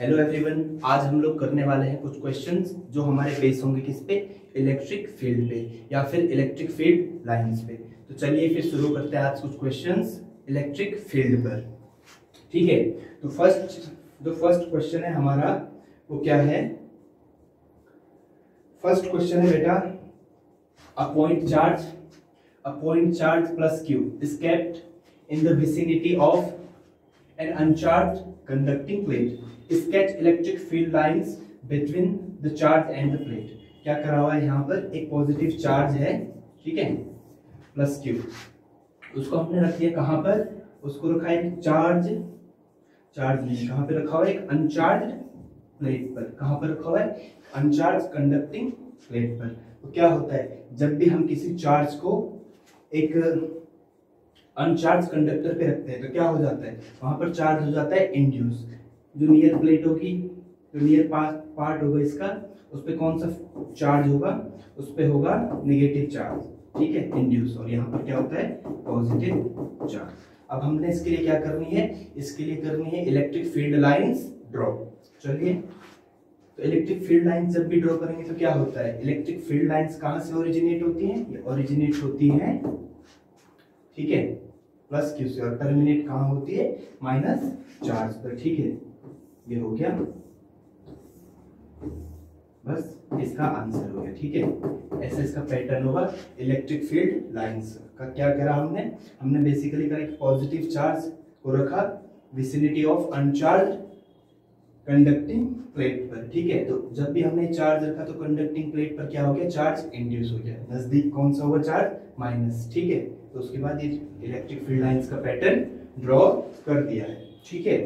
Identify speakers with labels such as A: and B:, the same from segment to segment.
A: Hello everyone, आज हम लोग करने वाले हैं कुछ क्वेश्चंस जो हमारे बेस होंगे किस पे, इलेक्ट्रिक फील्ड पे या फिर इलेक्ट्रिक फील्ड लाइंस पे। तो चलिए फिर शुरू करते हैं आज कुछ क्वेश्चंस इलेक्ट्रिक फील्ड पर। ठीक है, तो फर्स्ट क्वेश्चन है हमारा, वो क्या है? फर्स्ट क्वेश्चन है बेटा, अ point charge plus Q is kept in the vicinity of an uncharged conducting plate sketch electric field lines between the charge and the plate। क्या करा हुआ है यहाँ पर? एक पॉजिटिव चार्ज है, ठीक है, प्लस क्यू। उसको हमने रख दिया कहाँ पर? उसको रखा है एक चार्ज नहीं, कहाँ पे रखा हुआ है? एक अनचार्ज प्लेट पर। कहाँ पर रखा हुआ है? अनचार्ज कंडक्टिंग प्लेट पर। तो क्या होता है, जब भी हम किसी चार्ज को एक अनचार्ज कंडक्टर पे रखते हैं तो क्या हो जाता है? वहां पर चार्ज हो जाता है इंड्यूस। जो नियर प्लेट होगी, जो नियर पार्ट होगा इसका, उस पे कौन सा चार्ज होगा? उस पे होगा नेगेटिव चार्ज, ठीक है, इंड्यूस। और यहाँ पर क्या होता है? Positive charge. अब हमने इसके लिए क्या करनी है? इसके लिए करनी है इलेक्ट्रिक फील्ड लाइंस ड्रॉ। चलिए, तो इलेक्ट्रिक फील्ड लाइंस जब भी ड्रॉ करेंगे तो क्या होता है? इलेक्ट्रिक फील्ड लाइंस कहाँ से ओरिजिनेट होती हैं? ये ओरिजिनेट होती है, ठीक है, प्लस क्यू से, और टर्मिनेट कहाँ होती है? माइनस चार्ज पर। ठीक है, ये हो गया, बस इसका आंसर हो गया। ठीक है, ऐसा इसका पैटर्न होगा इलेक्ट्रिक फील्ड लाइंस का। क्या करा हमने बेसिकली करा एक पॉजिटिव चार्ज को रखा विसिनिटी ऑफ अनचार्ज कंडक्टिंग प्लेट पर। ठीक है, तो जब भी हमने चार्ज रखा तो कंडक्टिंग प्लेट पर क्या हो गया? चार्ज इंड्यूस हो गया। नजदीक कौन सा हुआ? Charge minus. ठीक है, तो उसके बाद ये इलेक्ट्रिक फील्ड लाइंस का पैटर्न ड्रॉ कर दिया है। ठीक है,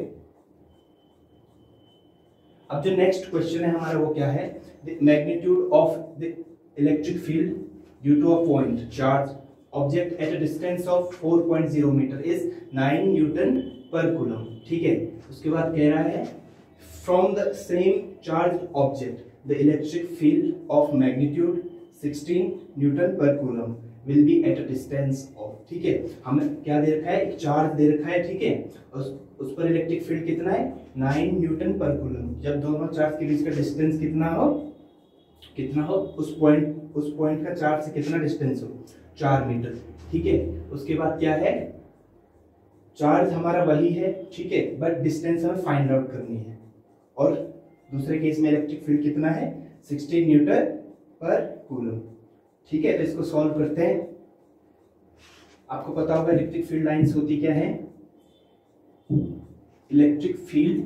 A: अब जो नेक्स्ट क्वेश्चन है हमारा वो क्या है? The magnitude of the electric field due to a point charge object at a distance of 4.0 metre is 9 newton per coulomb. ठीक है, उसके बाद कह रहा है from the same charge object the electric field of magnitude 16 newton per coulomb will be at a distance of। ठीक है, हमें क्या दे रखा है? एक चार्ज दे रखा है, ठीक है, उस पर इलेक्ट्रिक फील्ड कितना है? 9 न्यूटन पर कूलम। जब दोनों चार्ज के बीच का डिस्टेंस कितना हो, उस पॉइंट का चार्ज से कितना डिस्टेंस हो? 4 मीटर। ठीक है, उसके बाद क्या है? चार्ज हमारा वही है, ठीक है, बट डिस्टेंस हमें फाइंड आउट करनी है। और दूसरे केस में इलेक्ट्रिक फील्ड कितना है? 16 न्यूटन पर कूलम। ठीक है, तो इसको सॉल्व करते हैं। आपको पता होगा इलेक्ट्रिक फील्ड लाइंस होती क्या है? Electric field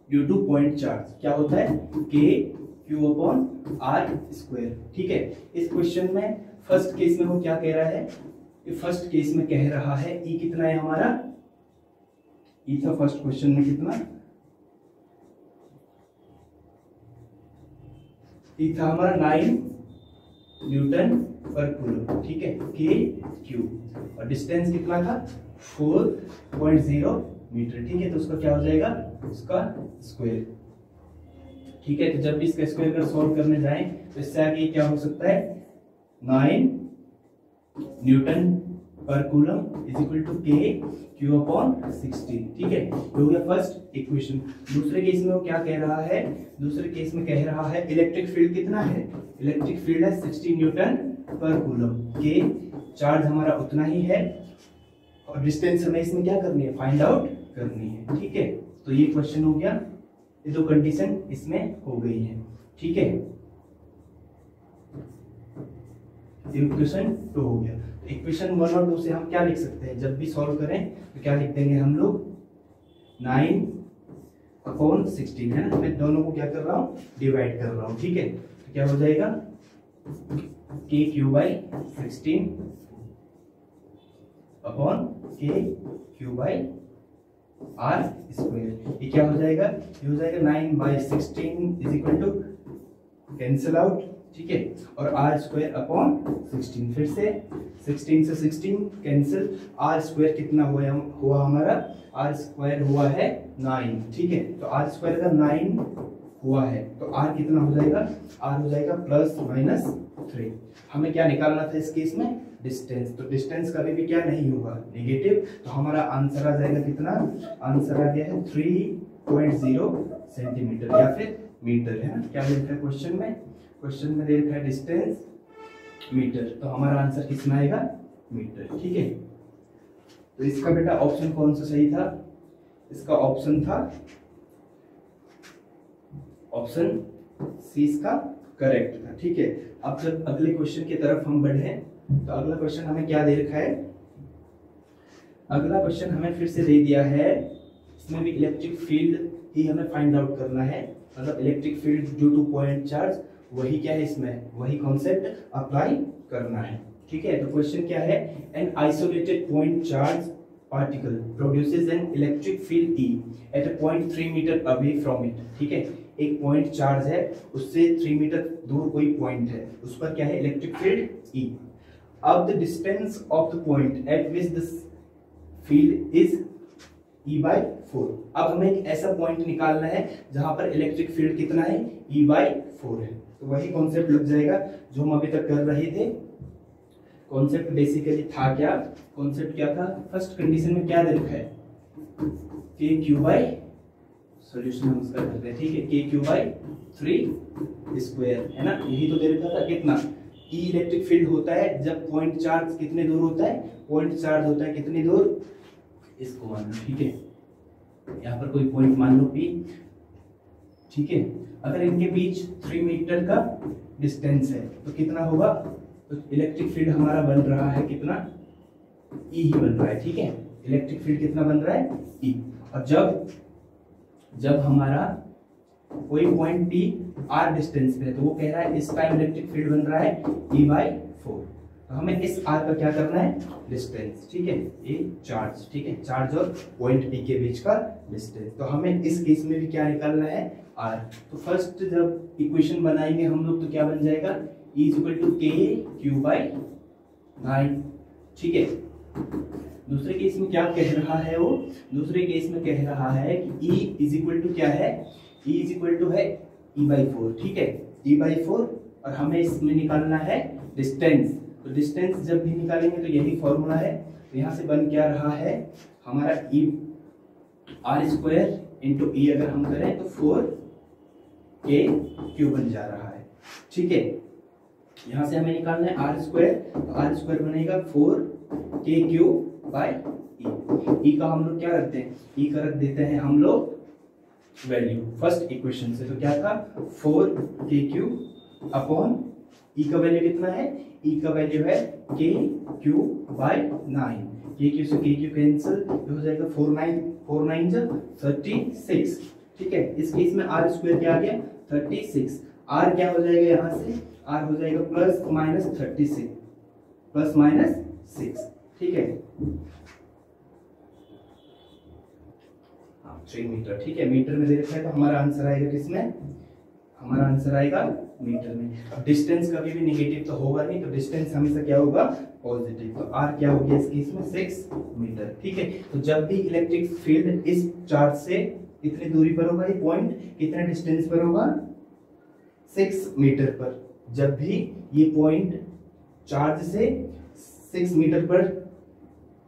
A: due two point charge क्या होता है? के क्यू अपॉन आर स्क्वायर। ठीक है, इस क्वेश्चन में फर्स्ट केस में वो क्या कह रहा है? फर्स्ट केस में कह रहा है ई कितना है हमारा? ई था फर्स्ट क्वेश्चन में कितना? ई था हमारा 9 न्यूटन पर कूलम। ठीक है, के क्यू, और डिस्टेंस कितना था? 4.0 मीटर। ठीक है, तो उसका क्या हो जाएगा? उसका स्क्वायर। ठीक है, तो जब भी इसका स्क्वायर अगर सॉल्व करने जाएं तो इससे आगे क्या हो सकता है? 9 newton per coulomb is equal to के क्यू अपॉन 16। ठीक है, हो गया फर्स्ट इक्वेशन। दूसरे केस में वो क्या कह रहा है? दूसरे केस में कह रहा है इलेक्ट्रिक फील्ड कितना है? इलेक्ट्रिक फील्ड है 16 न्यूटन पर कूलम। के चार्ज हमारा उतना ही है और डिस्टेंस हमें इसमें क्या करनी है? फाइंड आउट करनी है। ठीक है, तो ये क्वेश्चन हो गया, ये दो कंडीशन इसमें हो गई है। ठीक है, इक्वेशन 2 हो गया। इक्वेशन 1 और 2 से हम क्या लिख सकते हैं? जब भी सॉल्व करें तो क्या लिख देंगे हम लोग? 9 अपॉन 16 है ना, मैं दोनों को क्या कर रहा हूँ? डिवाइड कर रहा हूँ। ठीक है, तो क्या हो जाएगा? के क्यू बाई 16 अपॉन के क्यू बाई आर स्क्वायर। ये क्या हो जाएगा? ये हो जाएगा 9 by 16 is equal to cancel out. ठीक है, और आर स्क्वायर अपॉन 16, फिर से 16 से 16 कैंसिल, आर स्क्वायर कितना हुआ हमारा? आर स्क्वायर हुआ है 9। ठीक है, तो आर स्क्वायर अगर 9 हुआ है तो आर कितना हो जाएगा? आर हो जाएगा प्लस माइनस 3। हमें क्या निकालना था इस केस में? डिस्टेंस। तो डिस्टेंस कभी भी क्या नहीं होगा? नेगेटिव। तो हमारा आंसर आ जाएगा कितना? आंसर आ गया है 3 0.0 सेंटीमीटर या फिर मीटर, है ना। क्या दे रखा है क्वेश्चन में? क्वेश्चन में दे रखा है डिस्टेंस मीटर, तो हमारा आंसर किसमें आएगा? मीटर, ठीक है। तो इसका बेटा ऑप्शन कौन सा सही था? इसका ऑप्शन था ऑप्शन सी, इसका करेक्ट था, ठीक है। अब जब अगले क्वेश्चन की तरफ हम बढ़े तो अगला क्वेश्चन हमें क्या दे रखा है? अगला क्वेश्चन हमें फिर से दे दिया है, इसमें भी इलेक्ट्रिक फील्ड ही हमें फाइंड आउट करना है, मतलब electric field due two point charge, वही क्या है इसमें, वही कॉन्सेप्ट अप्लाई करना है, ठीक है। तो क्वेश्चन क्या है? An isolated point charge particle produces an electric field E at a point 3 metre away from it, ठीक है। एक पॉइंट चार्ज है, उससे 3 मीटर दूर कोई पॉइंट है, उस पर क्या है? Electric field E. अब the distance of the point at which this field is E/4। अब हमें एक ऐसा पॉइंट निकालना है जहां पर इलेक्ट्रिक फील्ड कितना है? E/4 है। तो वही कॉन्सेप्ट लग जाएगा जो हम अभी तक कर रहे थे। कॉन्सेप्ट बेसिकली था क्या? कॉन्सेप्ट क्या था? फर्स्ट कंडीशन में क्या दे रखा है? KQ/, सॉल्यूशन हम इसका करते हैं, ठीक है। KQ/3 स्क्वायर, है ना, यही तो दे रखा था। कितना? E इलेक्ट्रिक फील्ड होता है जब पॉइंट चार्ज कितने दूर होता है? पॉइंट चार्ज होता है कितनी दूर? इसको मान लो, ठीक है। यहाँ पर कोई पॉइंट मान लो P, ठीक है। अगर इनके बीच 3 मीटर का डिस्टेंस है तो कितना होगा? तो इलेक्ट्रिक फील्ड हमारा बन रहा है कितना? E ही बन रहा है, ठीक है। इलेक्ट्रिक फील्ड कितना बन रहा है? E। और जब हमारा कोई पॉइंट P R डिस्टेंस पे है तो वो कह रहा है इस टाइम इलेक्ट्रिक फील्ड बन रहा है E/4। तो हमें इस R का क्या करना है? डिस्टेंस, ठीक है। ये चार्ज, ठीक है, चार्ज और पॉइंट P के बीच का डिस्टेंस। तो हमें इस केस में भी क्या निकालना है? R। तो फर्स्ट जब इक्वेशन बनाएंगे हम लोग तो क्या बन जाएगा? E = KQ/9, ठीक है। दूसरे केस में क्या कह रहा है वो? दूसरे केस में कह रहा है कि E = क्या है? E = है E/4, ठीक है, E/4। और हमें इसमें निकालना है डिस्टेंस। तो डिस्टेंस जब भी निकालेंगे तो यही फॉर्मूला है। तो यहाँ से बन क्या रहा है हमारा? R² × E अगर हम करें तो 4KQ बन जा रहा है, ठीक है। यहाँ से हमें निकालना है R², तो R² बनेगा 4KQ/E। E का हम लोग क्या रखते हैं? E का रख देते हैं हम लोग वैल्यू फर्स्ट इक्वेशन से। तो क्या था? 4KQ/, E का वैल्यू कितना है? E का वैल्यू है KQ/9। KQ से KQ कैंसिल, हो जाएगा 4 9 36, ठीक है। इस केस में R² क्या आ गया? 36। R क्या हो जाएगा यहाँ से? R हो जाएगा ±36, ±6, ठीक है। 3 मीटर, ठीक है। मीटर में दे रखा है तो हमारा आंसर आएगा किसमें? हमारा आंसर आएगा मीटर में। अब डिस्टेंस कभी भी नेगेटिव तो होगा नहीं, तो डिस्टेंस हमेशा क्या होगा? पॉजिटिव। तो R क्या हो गया इस केस में? 6 मीटर, ठीक है। तो जब भी इलेक्ट्रिक फील्ड इस चार्ज से कितनी दूरी पर होगा? ये पॉइंट कितने डिस्टेंस पर होगा? 6 मीटर पर। जब भी ये पॉइंट चार्ज से 6 मीटर पर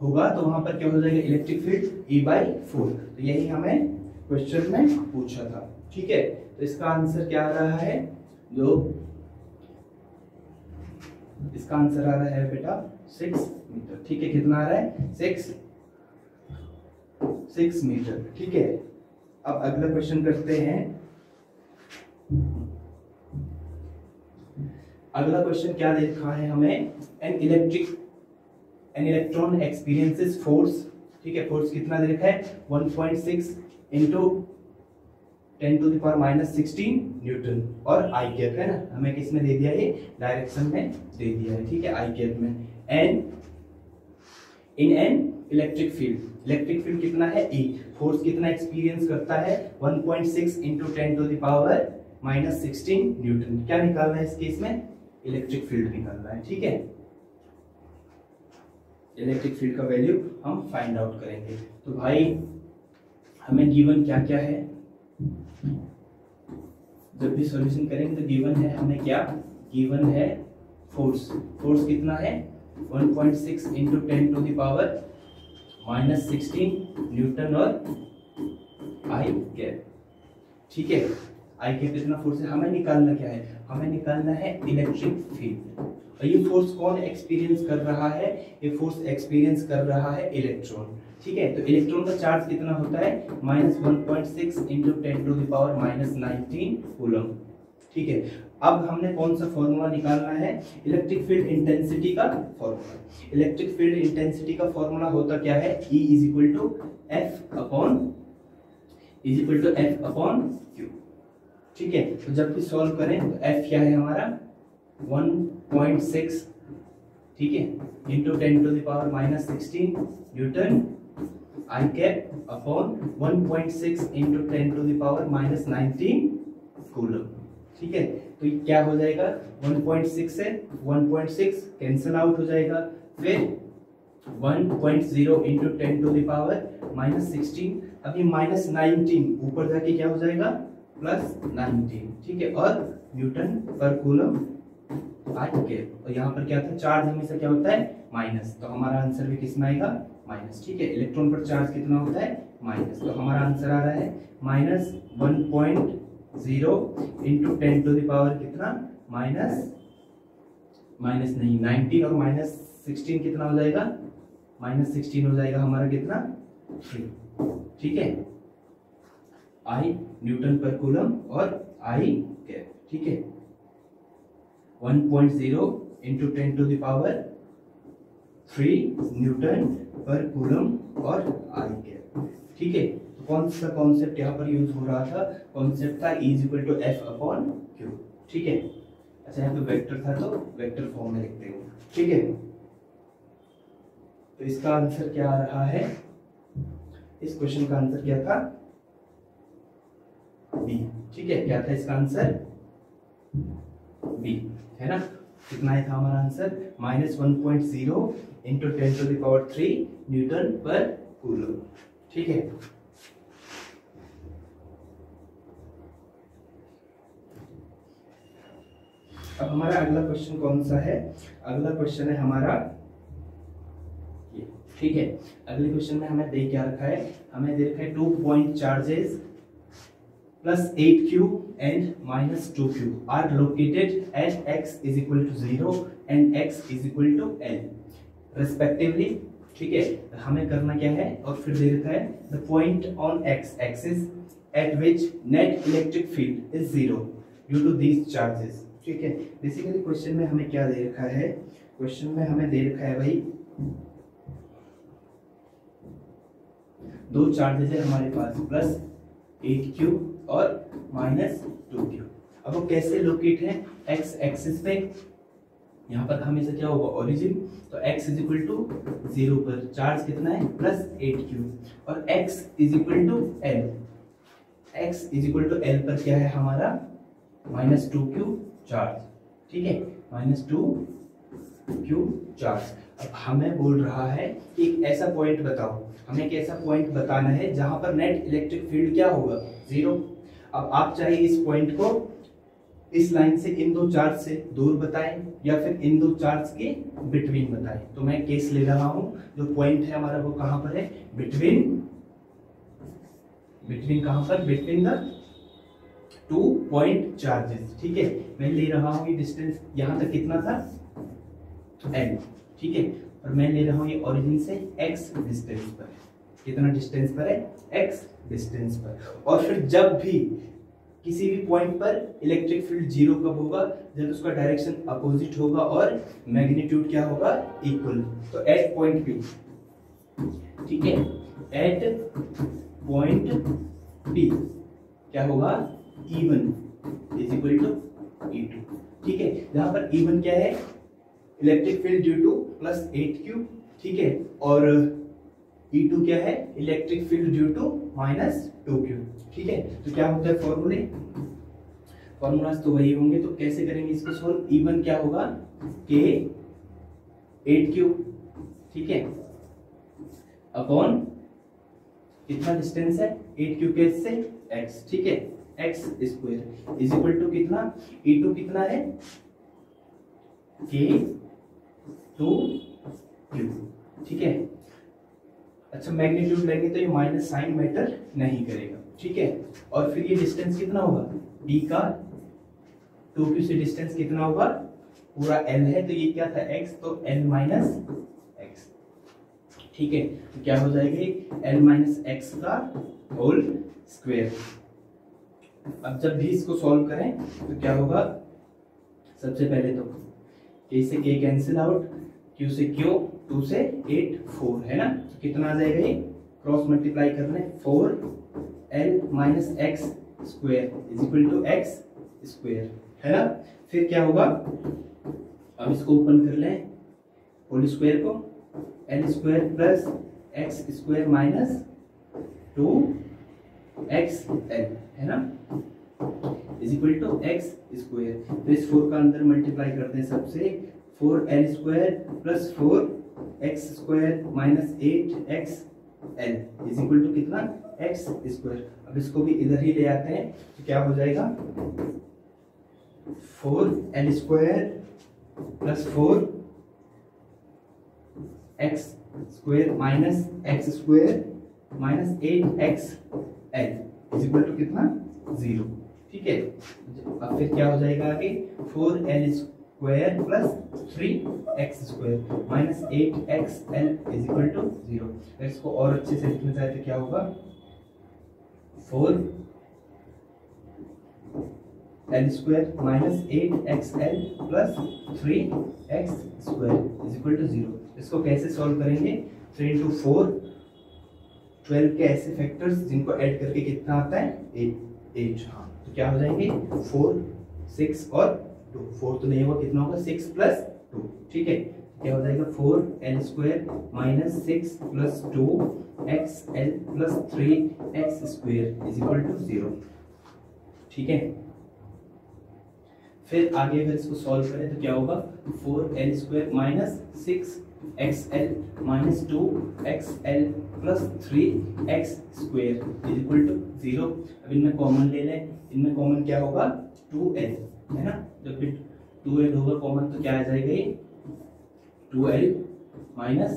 A: होगा तो वहां पर क्या हो जाएगा? Electric field E/4। तो यही हमें क्वेश्चन में पूछा था, ठीक है। तो इसका आंसर क्या आ रहा है? इसका आंसर आ रहा है बेटा 6 मीटर, ठीक है। कितना आ रहा है? 6 मीटर, ठीक है। अब अगला क्वेश्चन करते हैं। अगला क्वेश्चन क्या दे रखा है हमें? एन इलेक्ट्रॉन एक्सपीरियंसेस फोर्स, ठीक है। फोर्स कितना दे रखा है? 1.6 × 10⁻⁻16 न्यूटन। और आई कैप है ना, हमें किस में दे दिया? ये डायरेक्शन में दे दिया है, ठीक है, आई कैप में। An in an electric field कितना है? E। फोर्स कितना एक्सपीरियंस करता है? 1.6 × 10⁻⁻16 न्यूटन। क्या निकालना है इस केस में? इलेक्ट्रिक फील्ड निकालना है, ठीक है। इलेक्ट्रिक फील्ड का वैल्यू हम फाइंड आउट करेंगे। तो भाई हमें गिवन क्या क्या है? जब भी सॉल्यूशन करेंगे तो गिवन है हमें क्या? गिवन है फोर्स कितना है? 1.6 × 10⁻⁻16 न्यूटन। और आई कैप, ठीक है। आई कैप इतना फोर्स है, हमें निकालना क्या है, हमें निकालना है इलेक्ट्रिक फील्ड। और ये फोर्स कौन एक्सपीरियंस कर रहा है, ये फोर्स एक्सपीरियंस कर रहा है इलेक्ट्रॉन, ठीक है। तो इलेक्ट्रॉन का चार्ज कितना होता है, -1.6 इंटू 10⁻⁻19 कूलम, ठीक है। अब हमने कौन सा फॉर्मूला निकालना है, इलेक्ट्रिक फील्ड इंटेंसिटी का फॉर्मूला। इलेक्ट्रिक फील्ड इंटेंसिटी का फॉर्मूला होता क्या है, E = F/Q, ठीक है। तो जब भी सॉल्व करें तो F क्या है हमारा 1.6, ठीक है, इंटू 10⁻⁻16 न्यूटन आई कैप अपॉन 1.6 इंटू 10⁻⁻19 कूलम, ठीक है। तो ये क्या हो जाएगा, 1.6 से 1.6 कैंसिल आउट हो जाएगा, फिर 1.0 इंटू 10⁻⁻16, अभी -19 ऊपर जाके क्या हो जाएगा +19, ठीक है, और न्यूटन पर कूलम आई कैप। और यहाँ पर क्या था, चार्ज हमेशा क्या होता है माइनस, तो हमारा आंसर भी किसमें आएगा माइनस, ठीक है। इलेक्ट्रॉन पर चार्ज कितना होता है माइनस, तो हमारा आंसर आ रहा है -1.0 इंटू 10⁻, कितना माइनस नहीं 19 और -16 कितना हो जाएगा, -16 हो जाएगा हमारा कितना 3, ठीक है। आई न्यूटन पर कूलम और आई कैप, ठीक है। 1.0 इंटू 10⁻³ न्यूटन पर कूलम और आई कैप, ठीक है। तो कौन सा कॉन्सेप्ट यहाँ पर यूज हो रहा था, कॉन्सेप्ट था E = F/Q, ठीक है। अच्छा यहाँ पे वेक्टर था तो वेक्टर फॉर्म में लिखते हैं, ठीक है। तो इसका आंसर क्या आ रहा है, इस क्वेश्चन का आंसर क्या था बी, ठीक है। क्या था इसका आंसर बी, है ना। कितना था हमारा answer, -1.0 into 10⁻³ Newton per coulomb, ठीक है। अब हमारा अगला क्वेश्चन कौन सा है, अगला क्वेश्चन है हमारा ये, ठीक है। अगले क्वेश्चन में हमें दे क्या रखा है, हमें दे रखा है 2 point charges +8Q and -2Q are located at x = 0 and x = L respectively, ठीक है। हमें करना क्या है, और फिर दे रखा है the point on x axis at which net electric field is 0 due to these charges, ठीक है। बेसिकली क्वेश्चन में हमें क्या दे रखा है, क्वेश्चन में हमें दे रखा है भाई दो चार्जेस है हमारे पास, +8Q और -2Q। अब वो कैसे लोकेट है, x एक्सिस पे, यहाँ पर हमेशा क्या होगा ओरिजिन, तो x = 0 पर चार्ज कितना है +8Q, और x = L पर क्या है हमारा -2Q चार्ज, ठीक है, -2Q चार्ज। अब हमें बोल रहा है कि एक ऐसा पॉइंट बताओ, हमें एक ऐसा पॉइंट बताना है जहां पर नेट इलेक्ट्रिक फील्ड क्या होगा 0। अब आप चाहे इस पॉइंट को इस लाइन से इन दो चार्ज से दूर बताएं या फिर इन दो चार्ज के बिटवीन बताएं। तो मैं केस ले रहा हूं, जो पॉइंट है हमारा वो कहां पर है, बिटवीन कहां पर, बिटवीन द 2 पॉइंट चार्जेस, ठीक है। मैं ले रहा हूं ये डिस्टेंस यहां तक कितना था L, ठीक है, और मैं ले रहा हूं ये ओरिजिन से x डिस्टेंस पर, कितना डिस्टेंस पर है x डिस्टेंस पर। और फिर जब भी किसी भी पॉइंट पर इलेक्ट्रिक फील्ड 0 कब होगा, जब उसका डायरेक्शन अपोजिट होगा और मैग्नीट्यूड क्या होगा इक्वल। तो एट पॉइंट P, ठीक है, एट पॉइंट P क्या होगा E1 = E2, ठीक है। जहां पर E1 क्या है, electric field due to +8Q, ठीक है, और E2 क्या है, electric field due to -2Q, ठीक है। तो क्या होता है फॉर्मूलाज तो वही होंगे, तो कैसे करेंगे इसको सॉल्व। E1 क्या होगा K 8Q, ठीक है, अपॉन कितना डिस्टेंस है 8Q के से x, ठीक है, x² = कितना, E2 कितना है K 2Q, ठीक है। अच्छा मैग्नीट्यूड लेंगे तो ये माइनस साइन मैटर नहीं करेगा, ठीक है। और फिर ये डिस्टेंस कितना होगा, d का 2q से डिस्टेंस कितना होगा, पूरा l है तो ये क्या था x, तो l माइनस x, ठीक है। तो क्या हो जाएगा l माइनस एक्स का होल स्क्वायर। अब जब भी इसको सॉल्व करें तो क्या होगा, सबसे पहले तो k से k कैंसिल आउट, q से q, 2 से 8 4 है ना, तो कितना आ जाएगा ये, क्रॉस मल्टीप्लाई कर लें, 4l minus x square is equal to x square, है ना। फिर क्या होगा, अब इसको ओपन कर लें होल स्क्वायर को, L square plus x square minus 2xl, है ना, is equal to x square. तो इस 4 का अंदर मल्टीप्लाई करते हैं सबसे, 4l square plus 4x square minus 8xl is equal to कितना, x स्क्वायर। अब इसको भी इधर ही ले आते हैं तो क्या हो जाएगा, 4l square plus 4x square minus x square minus 8xl is equal to कितना, 0, ठीक है। अब फिर क्या हो जाएगा आगे, 4l square plus 3x square minus 8xl is equal to 0। अगर इसको और अच्छे से लिखना चाहे तो क्या होगा, 4l square minus 8xl plus 3x square is equal to 0। इसको कैसे सॉल्व करेंगे, 3 इंटू 4 12 के ऐसे फैक्टर्स जिनको ऐड करके कितना आता है, 8। हाँ तो क्या हो जाएंगे, 4 6 और 2, 4 तो नहीं होगा, कितना होगा 6 प्लस 2, ठीक है। क्या हो जाएगा, 4l square minus 6 plus 2xl plus 3x square is equal to 0, ठीक है। फिर आगे अगर इसको सॉल्व करें तो क्या होगा, 4l square minus 6xl minus 2xl plus 3x square is equal to 0। अब इनमें कॉमन ले लें, इनमें कॉमन क्या होगा, 2l, है ना। जब भी 2l होगा कॉमन तो क्या आ जाएगा, ये 2l माइनस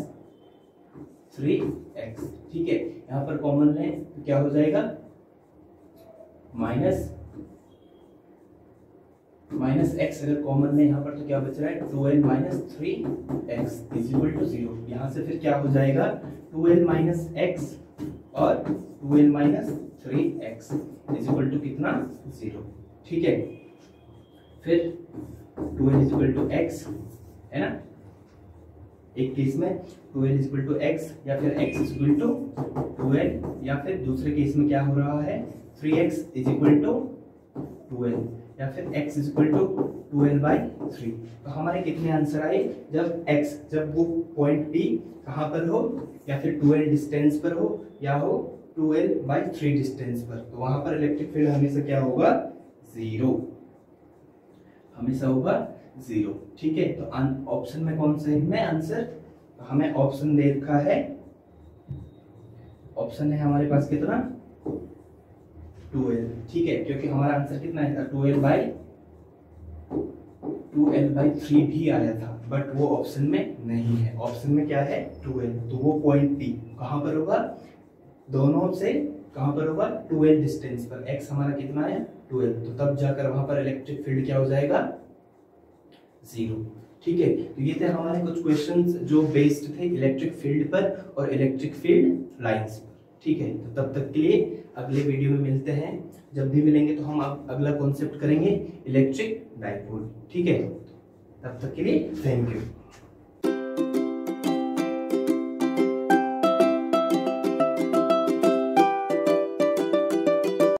A: 3x, ठीक है। यहाँ पर कॉमन लें तो क्या हो जाएगा, माइनस x अगर कॉमन लें यहाँ पर तो क्या बच रहा है, 2l minus 3x is equal to 0। यहाँ से फिर क्या हो जाएगा, 2l माइनस x और 2l minus 3x is equal to कितना, 0, ठीक है। फिर 2l is equal to x, है ना, एक केस में 2l is equal to x या फिर x is equal to 2l, या फिर दूसरे केस में क्या हो रहा है, 3x is equal to 2l या फिर x is equal to 2l/3। तो हमारे कितने आंसर आए, जब वो पॉइंट P कहाँ पर हो, या फिर 2l डिस्टेंस पर हो या हो 2l/3 डिस्टेंस पर, तो वहां पर इलेक्ट्रिक फील्ड हमेशा क्या होगा, 0, हमेशा होगा 0, ठीक है। तो ऑप्शन में कौन सा है इनमें आंसर, तो हमें ऑप्शन दे रखा है, ऑप्शन है हमारे पास कितना, 2l, ठीक है, क्योंकि हमारा आंसर कितना है, 2l/3 भी आया था, बट वो ऑप्शन में नहीं है। ऑप्शन में क्या है, 2l, तो वो पॉइंट P कहाँ पर होगा, दोनों से कहाँ पर होगा, 2l डिस्टेंस पर। x हमारा कितना है, 2l, तो तब जाकर वहां पर इलेक्ट्रिक फील्ड क्या हो जाएगा, 0, ठीक है। तो ये थे हमारे कुछ क्वेश्चंस जो बेस्ड थे इलेक्ट्रिक फील्ड पर और इलेक्ट्रिक फील्ड लाइंस पर, ठीक है। तो तब तक के लिए अगले वीडियो में मिलते हैं, जब भी मिलेंगे तो हम अगला कॉन्सेप्ट करेंगे इलेक्ट्रिक डाइपोल, ठीक है। तब तक के लिए थैंक यू।